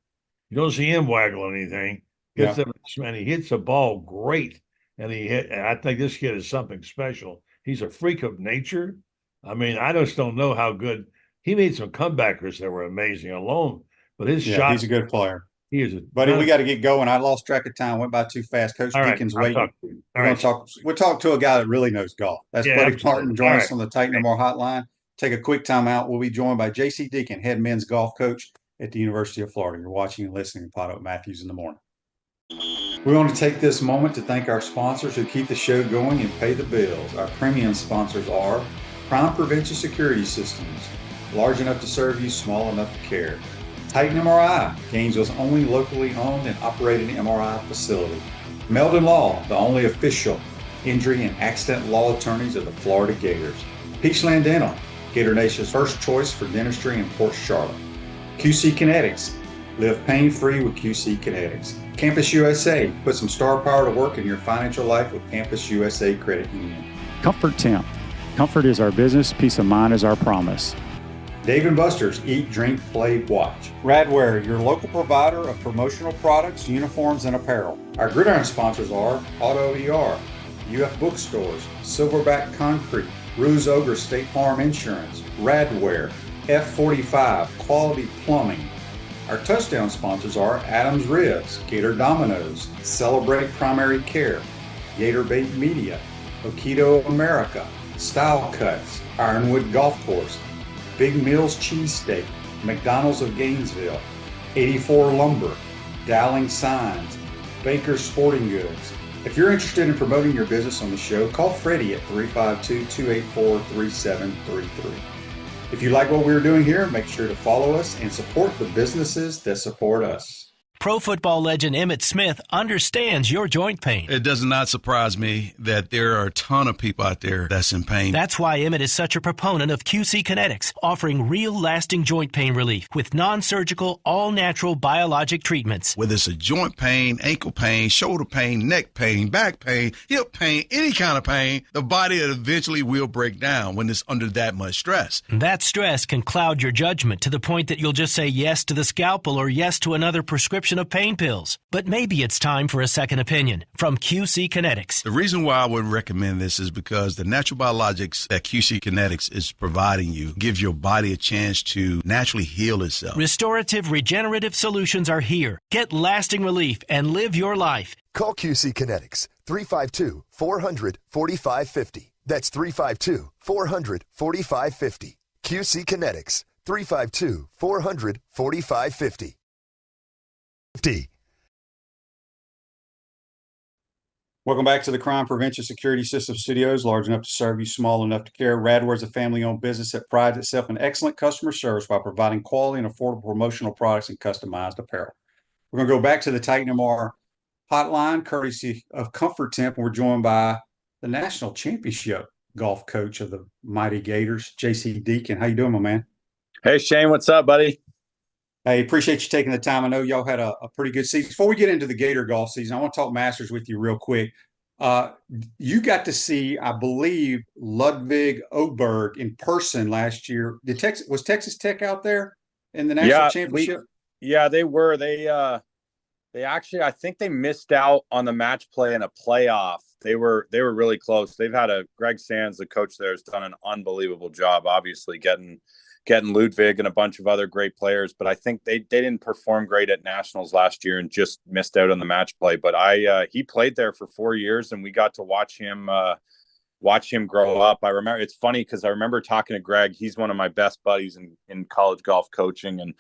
Speaker 3: You don't see him waggle anything. Gets
Speaker 2: Yeah.
Speaker 3: up and he hits the ball great. And I think this kid is something special. He's a freak of nature. I mean, I just don't know how good he made some comebackers that were amazing alone. But his
Speaker 2: Yeah,
Speaker 3: shot,
Speaker 2: he's a good player.
Speaker 3: he is a
Speaker 2: Buddy, we got to get going. I lost track of time. Went by too fast. Coach
Speaker 3: all right.
Speaker 2: Deacon's
Speaker 3: I'm
Speaker 2: waiting.
Speaker 3: talking.
Speaker 2: We're
Speaker 3: All
Speaker 2: going
Speaker 3: right.
Speaker 2: to talk. We'll talk to a guy that really knows golf. That's
Speaker 3: Yeah,
Speaker 2: Buddy
Speaker 3: absolutely.
Speaker 2: Martin. Join
Speaker 3: All
Speaker 2: us
Speaker 3: right.
Speaker 2: on the Tighten No More hotline. Take a quick time out. We'll be joined by JC Deacon, head men's golf coach at the University of Florida. You're watching and listening to PodUp Matthews in the morning. We want to take this moment to thank our sponsors who keep the show going and pay the bills. Our premium sponsors are Crime Prevention Security Systems, large enough to serve you, small enough to care. Titan MRI, Gainesville's only locally owned and operated MRI facility. Meldon Law, the only official injury and accident law attorneys of the Florida Gators. Peachland Dental, Gator Nation's first choice for dentistry in Port Charlotte. QC Kinetics, live pain-free with QC Kinetics. Campus USA, put some star power to work in your financial life with Campus USA Credit Union.
Speaker 4: Comfort Temp. Comfort is our business, peace of mind is our promise.
Speaker 2: Dave & Buster's Eat, Drink, Play, Watch. Radware, your local provider of promotional products, uniforms, and apparel. Our gridiron sponsors are Auto ER, UF Bookstores, Silverback Concrete, Ruse Ogre State Farm Insurance, Radware, F45, Quality Plumbing. Our touchdown sponsors are Adams Ribs, Gator Dominoes, Celebrate Primary Care, Gator Bait Media, Okido America, Style Cuts, Ironwood Golf Course, Big Mills Cheesesteak, McDonald's of Gainesville, 84 Lumber, Dowling Signs, Baker Sporting Goods. If you're interested in promoting your business on the show, call Freddie at 352-284-3733. If you like what we're doing here, make sure to follow us and support the businesses that support us.
Speaker 5: Pro football legend Emmitt Smith understands your joint pain.
Speaker 6: It does not surprise me that there are a ton of people out there that's in pain.
Speaker 5: That's why Emmitt is such a proponent of QC Kinetics, offering real lasting joint pain relief with non-surgical, all-natural biologic treatments.
Speaker 6: Whether it's a joint pain, ankle pain, shoulder pain, neck pain, back pain, hip pain, any kind of pain, the body eventually will break down when it's under that much stress.
Speaker 5: That stress can cloud your judgment to the point that you'll just say yes to the scalpel or yes to another prescription of pain pills. But maybe it's time for a second opinion from QC Kinetics.
Speaker 6: The reason why I would recommend this is because the natural biologics that QC Kinetics is providing you gives your body a chance to naturally heal itself.
Speaker 5: Restorative, regenerative solutions are here. Get lasting relief and live your life.
Speaker 7: Call QC Kinetics, 352-400-4550. That's 352-400-4550. QC Kinetics, 352-400-4550.
Speaker 2: Welcome back to the Crime Prevention Security System Studios, large enough to serve you, small enough to care. Radware is a family-owned business that prides itself in excellent customer service by providing quality and affordable promotional products and customized apparel. We're going to go back to the Titan MR hotline, courtesy of Comfort Temp, and we're joined by the National Championship golf coach of the mighty Gators, JC Deacon. How you doing, my man?
Speaker 8: Hey, Shane, what's up, buddy?
Speaker 2: Hey, appreciate you taking the time. I know y'all had a pretty good season. Before we get into the Gator golf season, I want to talk Masters with you real quick. You got to see, I believe, Ludwig Oberg in person last year. Was Texas Tech out there in the national championship?
Speaker 8: They were. They actually, I think they missed out on the match play in a playoff. They were really close. They've had Greg Sands, the coach there, has done an unbelievable job, obviously getting Ludwig and a bunch of other great players, but I think they didn't perform great at nationals last year and just missed out on the match play. But he played there for 4 years, and we got to watch him grow up. I remember, it's funny because I remember talking to Greg. He's one of my best buddies in college golf coaching, and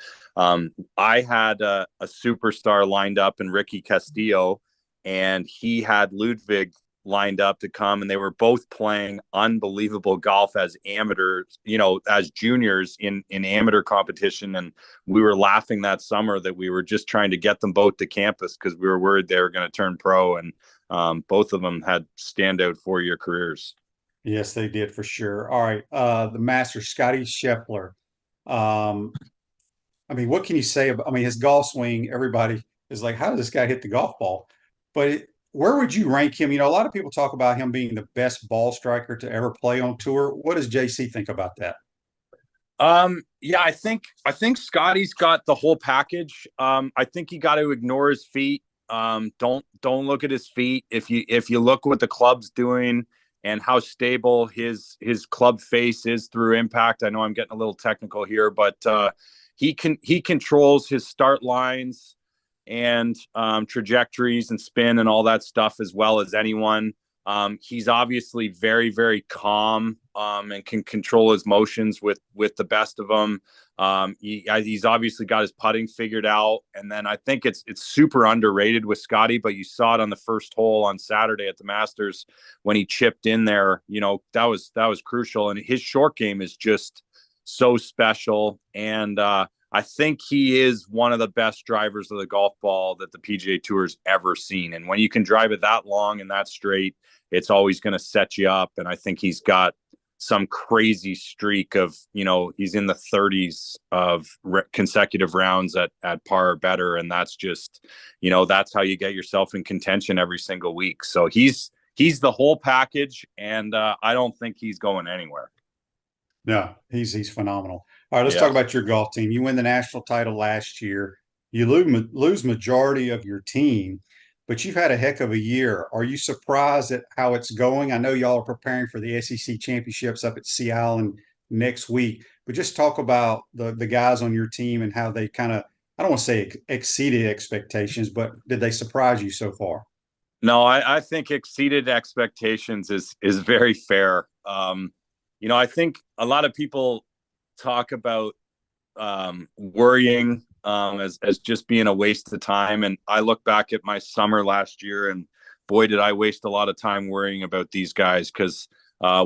Speaker 8: I had a superstar lined up in Ricky Castillo, and he had Ludwig lined up to come, and they were both playing unbelievable golf as amateurs, as juniors in amateur competition. And we were laughing that summer that we were just trying to get them both to campus because we were worried they were going to turn pro. And both of them had standout 4-year careers.
Speaker 2: Yes, they did for sure. All right. The master, Scotty Scheffler. What can you say about, his golf swing, everybody is like, how does this guy hit the golf ball? But where would you rank him? You know, a lot of people talk about him being the best ball striker to ever play on tour. What does JC think about that?
Speaker 8: Yeah, I think Scotty's got the whole package. I think you got to ignore his feet. Don't look at his feet. If you look what the club's doing and how stable his club face is through impact. I know I'm getting a little technical here, but he controls his start lines and trajectories and spin and all that stuff as well as anyone. He's obviously very, very calm and can control his motions with the best of them. He's obviously got his putting figured out. And then I think it's super underrated with Scotty, but you saw it on the first hole on Saturday at the Masters when he chipped in there. You know, that was crucial. And his short game is just so special. And I think he is one of the best drivers of the golf ball that the PGA Tour's ever seen. And when you can drive it that long and that straight, it's always going to set you up. And I think he's got some crazy streak of, you know, he's in the 30s of consecutive rounds at par or better. And that's just, you know, that's how you get yourself in contention every single week. So he's the whole package. And I don't think he's going anywhere.
Speaker 2: No, he's phenomenal. All right, let's
Speaker 8: Yeah.
Speaker 2: talk about your golf team. You win the national title last year. You lose majority of your team, but you've had a heck of a year. Are you surprised at how it's going? I know y'all are preparing for the SEC championships up at Sea Island next week, but just talk about the guys on your team and how they kind of, I don't want to say exceeded expectations, but did they surprise you so far?
Speaker 8: No, I think exceeded expectations is very fair. You know, I think a lot of people talk about worrying as just being a waste of time. And I look back at my summer last year and boy, did I waste a lot of time worrying about these guys because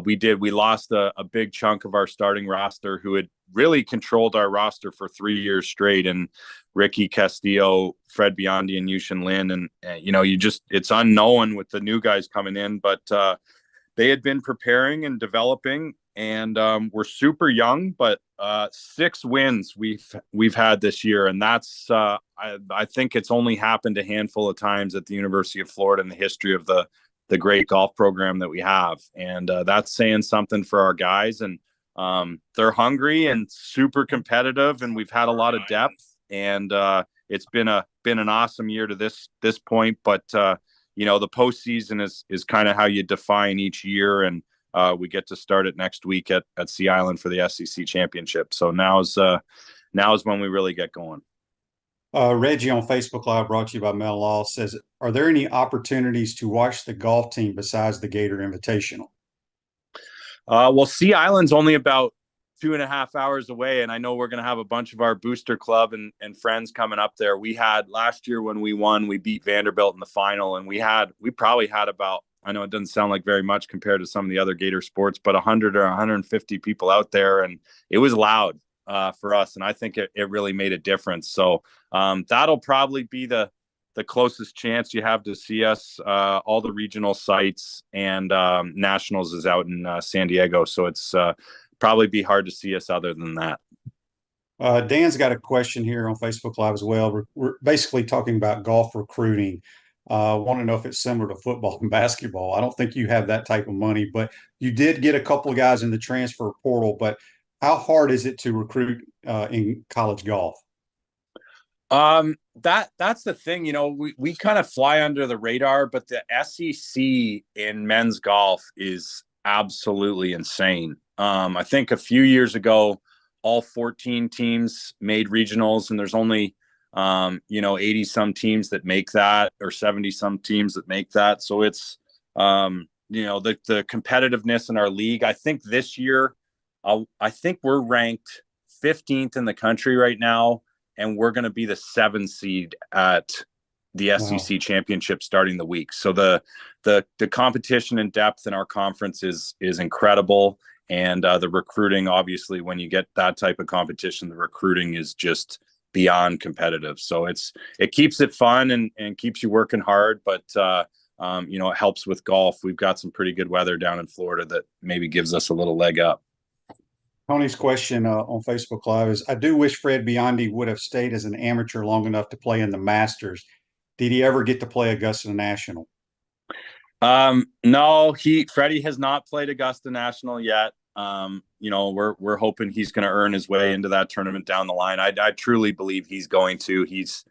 Speaker 8: we lost a big chunk of our starting roster who had really controlled our roster for 3 years straight. And Ricky Castillo, Fred Biondi, and Yushin Lin. And you know, it's unknown with the new guys coming in, but they had been preparing and developing. And we're super young, but 6 wins we've had this year, and that's I think it's only happened a handful of times at the University of Florida in the history of the great golf program that we have, and that's saying something for our guys. And they're hungry and super competitive, and we've had a lot of depth, and it's been an awesome year to this point. But you know, the postseason is kind of how you define each year, and we get to start it next week at Sea Island for the SEC championship. So now's when we really get going.
Speaker 2: Reggie on Facebook Live, brought to you by Mel Law, says, are there any opportunities to watch the golf team besides the Gator Invitational?
Speaker 8: Well, Sea Island's only about 2.5 hours away. And I know we're going to have a bunch of our booster club and friends coming up there. We had last year when we won, we beat Vanderbilt in the final. And we probably had about, I know it doesn't sound like very much compared to some of the other Gator sports, but 100 or 150 people out there. And it was loud for us. And I think it really made a difference. So that'll probably be the closest chance you have to see us. All the regional sites and nationals is out in San Diego. So it's probably be hard to see us other than that.
Speaker 2: Dan's got a question here on Facebook Live as well. We're basically talking about golf recruiting. Want to know if it's similar to football and basketball. I don't think you have that type of money, but you did get a couple of guys in the transfer portal. But how hard is it to recruit in college golf?
Speaker 8: That's the thing, you know, we kind of fly under the radar, but the SEC in men's golf is absolutely insane. I think a few years ago, all 14 teams made regionals, and there's only 80 some teams that make that, or 70 some teams that make that. So it's the competitiveness in our league. I think this year, I think we're ranked 15th in the country right now, and we're going to be the 7th seed at the SEC championship starting the week. So the competition and depth in our conference is incredible. And the recruiting, obviously, when you get that type of competition, the recruiting is just beyond competitive. So it keeps it fun and keeps you working hard. But, it helps with golf. We've got some pretty good weather down in Florida that maybe gives us a little leg up.
Speaker 2: Tony's question on Facebook Live is, I do wish Fred Biondi would have stayed as an amateur long enough to play in the Masters. Did he ever get to play Augusta National?
Speaker 8: No, Freddie has not played Augusta National yet. We're hoping he's going to earn his way into that tournament down the line. I truly believe he's going to. He's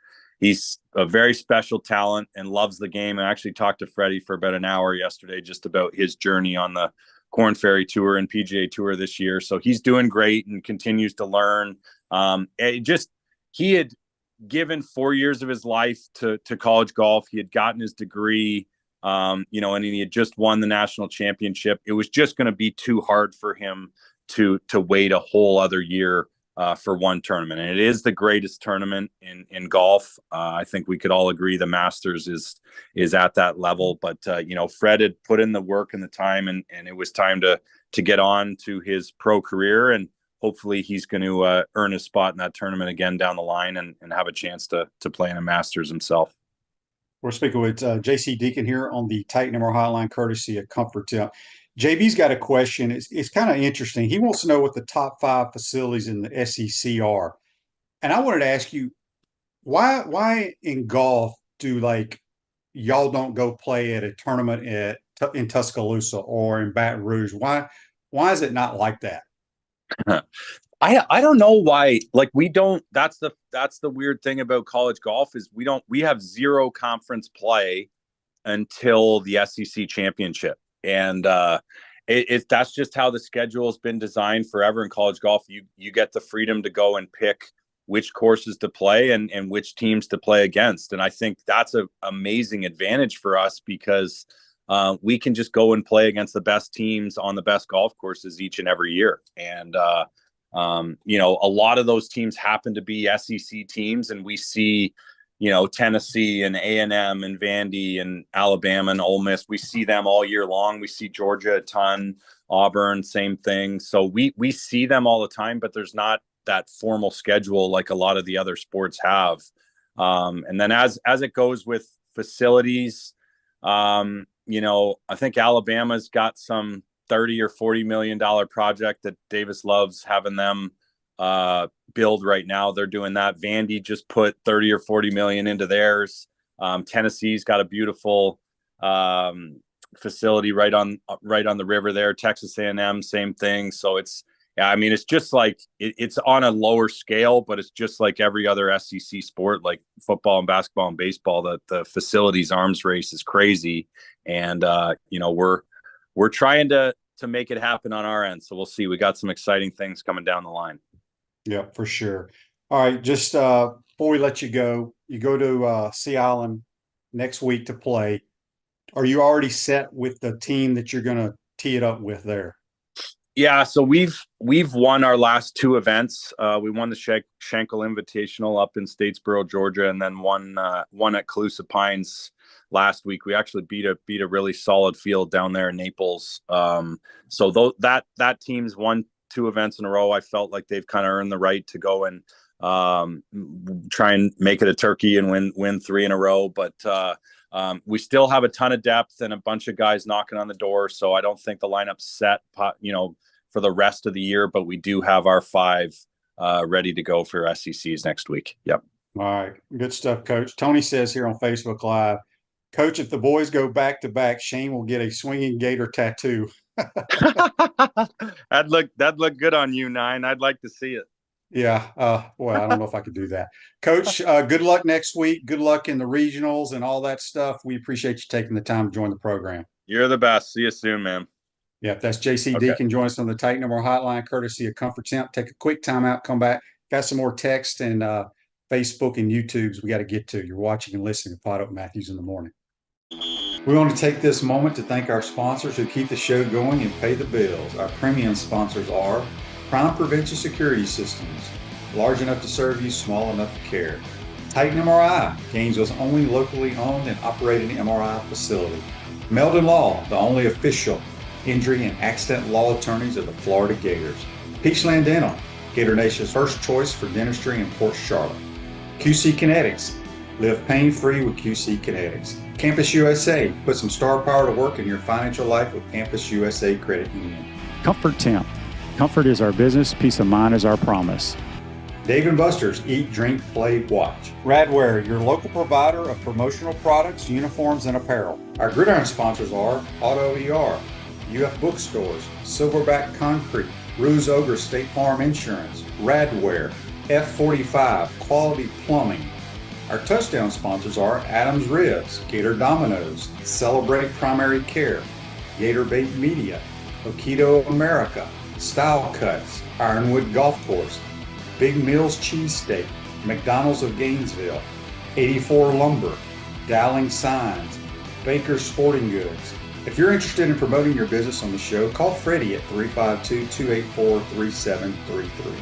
Speaker 8: a very special talent and loves the game. I actually talked to Freddie for about an hour yesterday just about his journey on the Korn Ferry Tour and PGA Tour this year. So he's doing great and continues to learn. He had given 4 years of his life to college golf. He had gotten his degree. And he had just won the national championship. It was just going to be too hard for him to wait a whole other year for one tournament. And it is the greatest tournament in golf. I think we could all agree the Masters is at that level. But, Fred had put in the work and the time, and it was time to get on to his pro career. And hopefully he's going to earn his spot in that tournament again down the line and have a chance to play in a Masters himself.
Speaker 2: We're speaking with JC Deacon here on the Titan MR Hotline, courtesy of Comfort Tip. JB's got a question. It's kind of interesting. He wants to know what the top 5 facilities in the SEC are. And I wanted to ask you, why in golf do y'all don't go play at a tournament in Tuscaloosa or in Baton Rouge? Why is it not like that?
Speaker 8: I don't know why. We don't. That's the weird thing about college golf is we have zero conference play until the SEC championship, and that's just how the schedule has been designed forever in college golf. You get the freedom to go and pick which courses to play and which teams to play against, and I think that's an amazing advantage for us because we can just go and play against the best teams on the best golf courses each and every year, and a lot of those teams happen to be SEC teams, and we see, Tennessee and A&M and Vandy and Alabama and Ole Miss. We see them all year long. We see Georgia a ton, Auburn, same thing. So we see them all the time, but there's not that formal schedule like a lot of the other sports have. And then as it goes with facilities, I think Alabama's got some $30 or $40 million project that Davis loves having them build right now. They're doing that. Vandy just put 30 or 40 million into theirs. Tennessee's got a beautiful facility right on the river there. Texas A&M, same thing. So it's just it's on a lower scale, but it's just like every other SEC sport, like football and basketball and baseball. The facilities arms race is crazy, and we're trying to make it happen on our end. So we'll see. We got some exciting things coming down the line.
Speaker 2: Yeah, for sure. All right. Just before we let you go to Sea Island next week to play. Are you already set with the team that you're going to tee it up with there?
Speaker 8: Yeah. So we've won our last 2 events. We won the Schenkel Invitational up in Statesboro, Georgia, and then one at Calusa Pines last week. We actually beat a really solid field down there in Naples. So that team's won 2 events in a row. I felt like they've kind of earned the right to go and try and make it a turkey and win 3 in a row. But we still have a ton of depth and a bunch of guys knocking on the door. So I don't think the lineup's set, for the rest of the year, but we do have our 5 ready to go for SECs next week. Yep.
Speaker 2: All right. Good stuff, Coach. Tony says here on Facebook Live, Coach, if the boys go back to back, Shane will get a swinging Gator tattoo.
Speaker 8: That'd look good on you, 9. I'd like to see it.
Speaker 2: Yeah. Boy, I don't know if I could do that. Coach, good luck next week. Good luck in the regionals and all that stuff. We appreciate you taking the time to join the program.
Speaker 8: You're the best. See you soon, man.
Speaker 2: Yeah, that's JC Deacon. Join us on the Titan MR Hotline, courtesy of Comfort Temp. Take a quick time out, come back. Got some more text and Facebook and YouTubes we got to get to. You're watching and listening to PodUp Matthews in the Morning. We want to take this moment to thank our sponsors who keep the show going and pay the bills. Our premium sponsors are Crime Prevention Security Systems, large enough to serve you, small enough to care. Titan MRI, Gainesville's only locally owned and operated MRI facility. Meldon Law, the only official injury and accident law attorneys of the Florida Gators. Peachland Dental, Gator Nation's first choice for dentistry in Port Charlotte. QC Kinetics, live pain-free with QC Kinetics. Campus USA, put some star power to work in your financial life with Campus USA Credit Union.
Speaker 4: Comfort Temp. Comfort is our business, peace of mind is our promise.
Speaker 2: Dave & Buster's Eat, Drink, Play, Watch. Radware, your local provider of promotional products, uniforms, and apparel. Our gridiron sponsors are Auto ER, UF Bookstores, Silverback Concrete, Ruse Ogre State Farm Insurance, Radware, F45, Quality Plumbing. Our touchdown sponsors are Adams Ribs, Gator Dominoes, Celebrate Primary Care, Gator Bait Media, Okido America, Style Cuts, Ironwood Golf Course, Big Mills Cheesesteak, McDonald's of Gainesville, 84 Lumber, Dowling Signs, Baker's Sporting Goods. If you're interested in promoting your business on the show, call Freddie at 352-284-3733.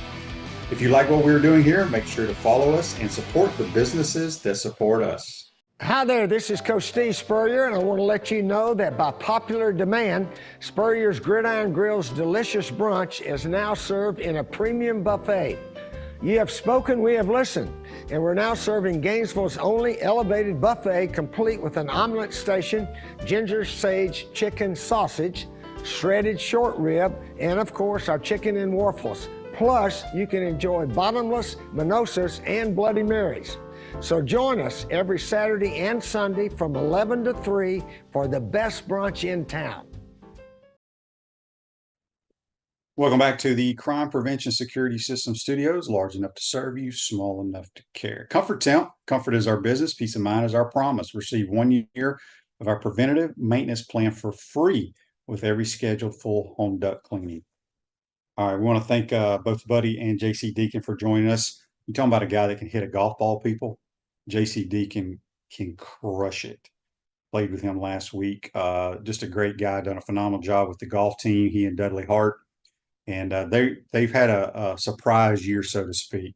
Speaker 2: If you like what we're doing here, make sure to follow us and support the businesses that support us.
Speaker 9: Hi there, this is Coach Steve Spurrier, and I want to let you know that by popular demand, Spurrier's Gridiron Grill's delicious brunch is now served in a premium buffet. You have spoken, we have listened, and we're now serving Gainesville's only elevated buffet, complete with an omelet station, ginger sage chicken sausage, shredded short rib, and of course our chicken and waffles. Plus, you can enjoy bottomless, mimosas, and Bloody Marys. So join us every Saturday and Sunday from 11 to 3 for the best brunch in town.
Speaker 2: Welcome back to the Crime Prevention Security System Studios, large enough to serve you, small enough to care. Comfort Temp, comfort is our business, peace of mind is our promise. Receive 1 year of our preventative maintenance plan for free with every scheduled full home duct cleaning. All right, we want to thank both Buddy and JC Deacon for joining us. You're talking about a guy that can hit a golf ball, people. JC Deacon can crush it. Played with him last week. Just a great guy, done a phenomenal job with the golf team, he and Dudley Hart. And they've had a surprise year, so to speak.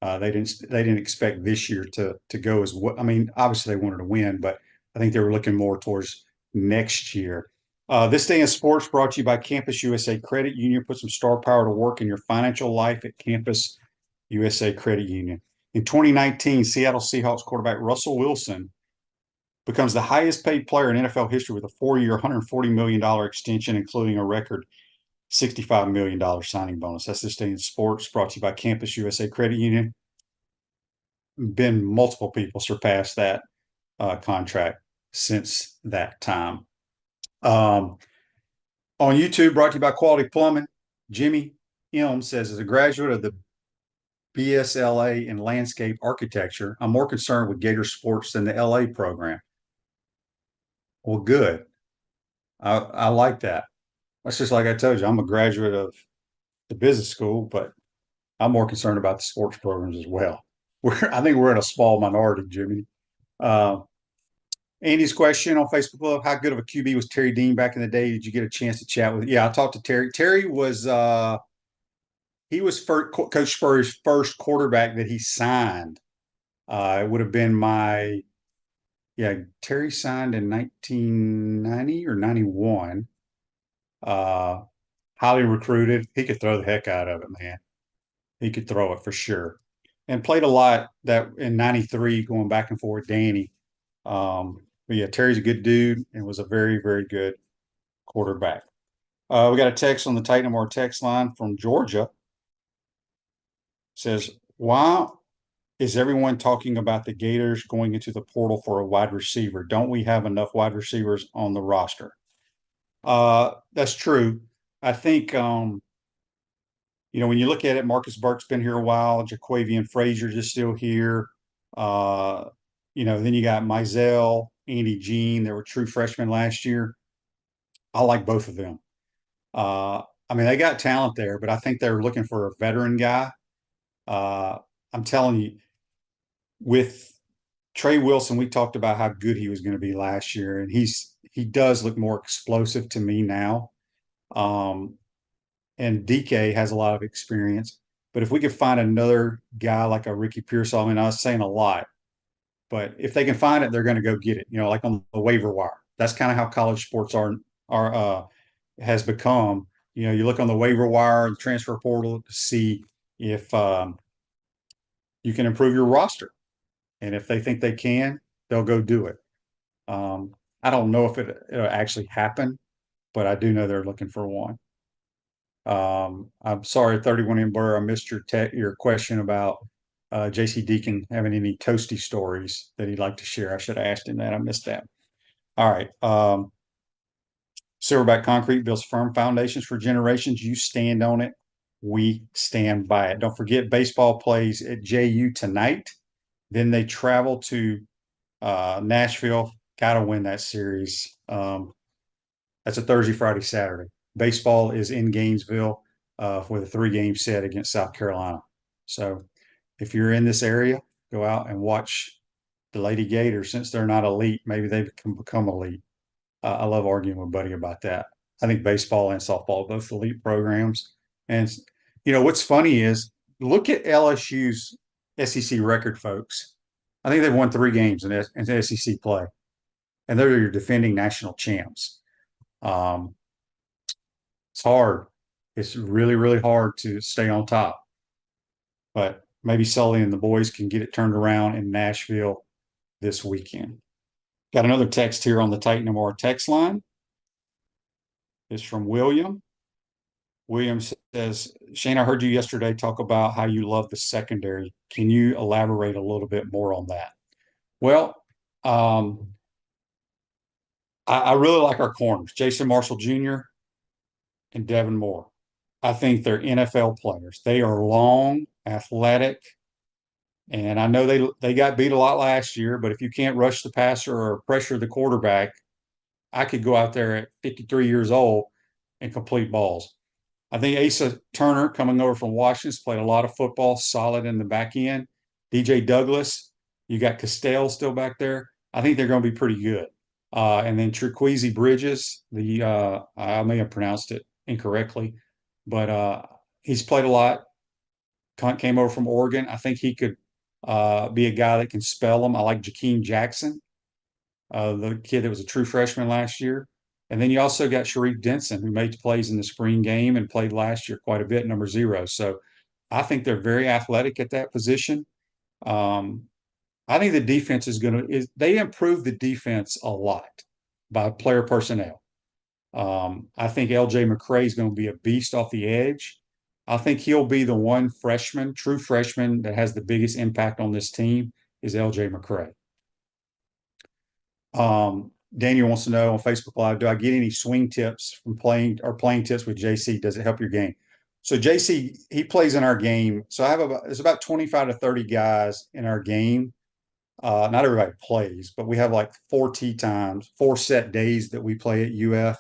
Speaker 2: They didn't expect this year to go as well. I mean, obviously they wanted to win, but I think they were looking more towards next year. This Day in Sports brought to you by Campus USA Credit Union. Put some star power to work in your financial life at Campus USA Credit Union. In 2019, Seattle Seahawks quarterback Russell Wilson becomes the highest paid player in NFL history with a 4-year, $140 million extension, including a record $65 million signing bonus. That's This Day in Sports, brought to you by Campus USA Credit Union. Been multiple people surpassed that contract since that time. On YouTube, brought to you by Quality Plumbing. Jimmy M says, as a graduate of the BSLA in landscape architecture, I'm more concerned with Gator sports than the LA program. Well, good. I like that. That's just like I told you, I'm a graduate of the business school, but I'm more concerned about the sports programs as well. I think we're in a small minority, Jimmy. Andy's question on Facebook Club: how good of a QB was Terry Dean back in the day? Did you get a chance to chat with? Yeah, I talked to Terry. Terry was Coach Spurrier's first quarterback that he signed. It would have been Terry signed in 1990 or 91. Highly recruited. He could throw the heck out of it, man. He could throw it for sure. And played a lot that in 93, going back and forth, Danny. But yeah, Terry's a good dude and was a very, very good quarterback. We got a text on the Titan More text line from Georgia. Says, why is everyone talking about the Gators going into the portal for a wide receiver? Don't we have enough wide receivers on the roster? That's true. I think, when you look at it, Marcus Burke's been here a while. Jaquavian Frazier is still here. Then you got Mizell, Andy Jean. They were true freshmen last year. I like both of them. They got talent there, but I think they were looking for a veteran guy. I'm telling you, with Trey Wilson, we talked about how good he was going to be last year, and he does look more explosive to me now. And DK has a lot of experience, but if we could find another guy like a Ricky Pearsall, I was saying a lot, but if they can find it, they're going to go get it, like on the waiver wire. That's kind of how college sports has become. You look on the waiver wire, the transfer portal to see if you can improve your roster. And if they think they can, they'll go do it. I don't know if it'll actually happen, but I do know they're looking for one. I'm sorry, 31M Burr, I missed your question about JC Deacon having any toasty stories that he'd like to share. I should have asked him that. I missed that. All right. Silverback Concrete builds firm foundations for generations. You stand on it. We stand by it. Don't forget, baseball plays at JU tonight. Then they travel to Nashville. Got to win that series. That's a Thursday, Friday, Saturday. Baseball is in Gainesville with a 3-game set against South Carolina. So if you're in this area, go out and watch the Lady Gators. Since they're not elite, maybe they can become elite. I love arguing with Buddy about that. I think baseball and softball are both elite programs. And, what's funny is look at LSU's SEC record, folks. I think they've won 3 games in SEC play, and they're your defending national champs. It's hard. It's really, really hard to stay on top. But maybe Sully and the boys can get it turned around in Nashville this weekend. Got another text here on the Titan MR text line. It's from William. William says, Shane, I heard you yesterday talk about how you love the secondary. Can you elaborate a little bit more on that? Well, I really like our corners, Jason Marshall Jr. and Devin Moore. I think they're NFL players. They are long, athletic, and I know they got beat a lot last year, but if you can't rush the passer or pressure the quarterback, I could go out there at 53 years old and complete balls. I think Asa Turner, coming over from Washington, played a lot of football, solid in the back end. DJ Douglas, you got Castell still back there. I think they're going to be pretty good. And then Triquezy Bridges, I may have pronounced it incorrectly, but he's played a lot. Came over from Oregon. I think he could be a guy that can spell them. I like Jakeem Jackson, the kid that was a true freshman last year. And then you also got Sharif Denson, who made plays in the spring game and played last year quite a bit, number 0. So I think they're very athletic at that position. I think the defense they improved the defense a lot by player personnel. I think LJ McCray is going to be a beast off the edge. I think he'll be the one true freshman that has the biggest impact on this team is LJ McCray. Daniel wants to know on Facebook Live, do I get any swing tips from playing tips with JC? Does it help your game? So JC, he plays in our game. So it's about 25 to 30 guys in our game. Not everybody plays, but we have like 4 tee times, 4 set days that we play at UF.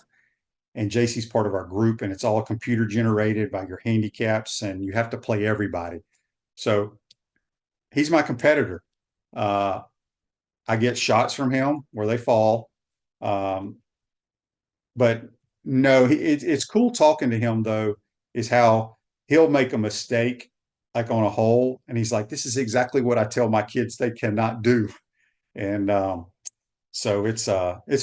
Speaker 2: And JC's part of our group, and it's all computer generated by your handicaps, and you have to play everybody. So he's my competitor. I get shots from him where they fall. But no, it's cool talking to him, though, is how he'll make a mistake like on a hole, and he's like, this is exactly what I tell my kids they cannot do. And so it's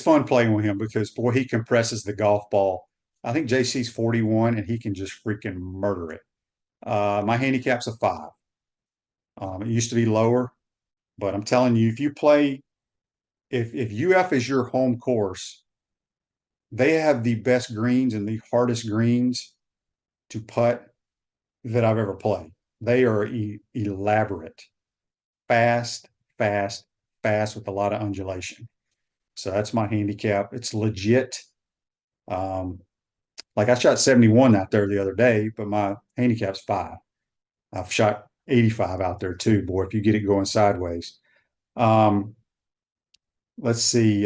Speaker 2: fun playing with him because, boy, he compresses the golf ball. I think JC's 41, and he can just freaking murder it. My handicap's a 5. It used to be lower, but I'm telling you, if you play if UF is your home course, they have the best greens and the hardest greens to putt that I've ever played. They are elaborate, fast with a lot of undulation. So that's my handicap. It's legit. Like I shot 71 out there the other day, but my handicap's 5. I've shot 85 out there too, boy, if you get it going sideways. Let's see.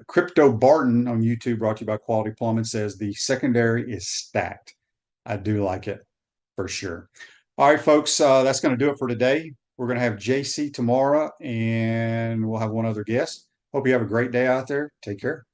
Speaker 2: Crypto Barton on YouTube, brought to you by Quality Plumbing, says the secondary is stacked. I do like it for sure. All right, folks, that's going to do it for today. We're going to have JC tomorrow, and we'll have one other guest. Hope you have a great day out there. Take care.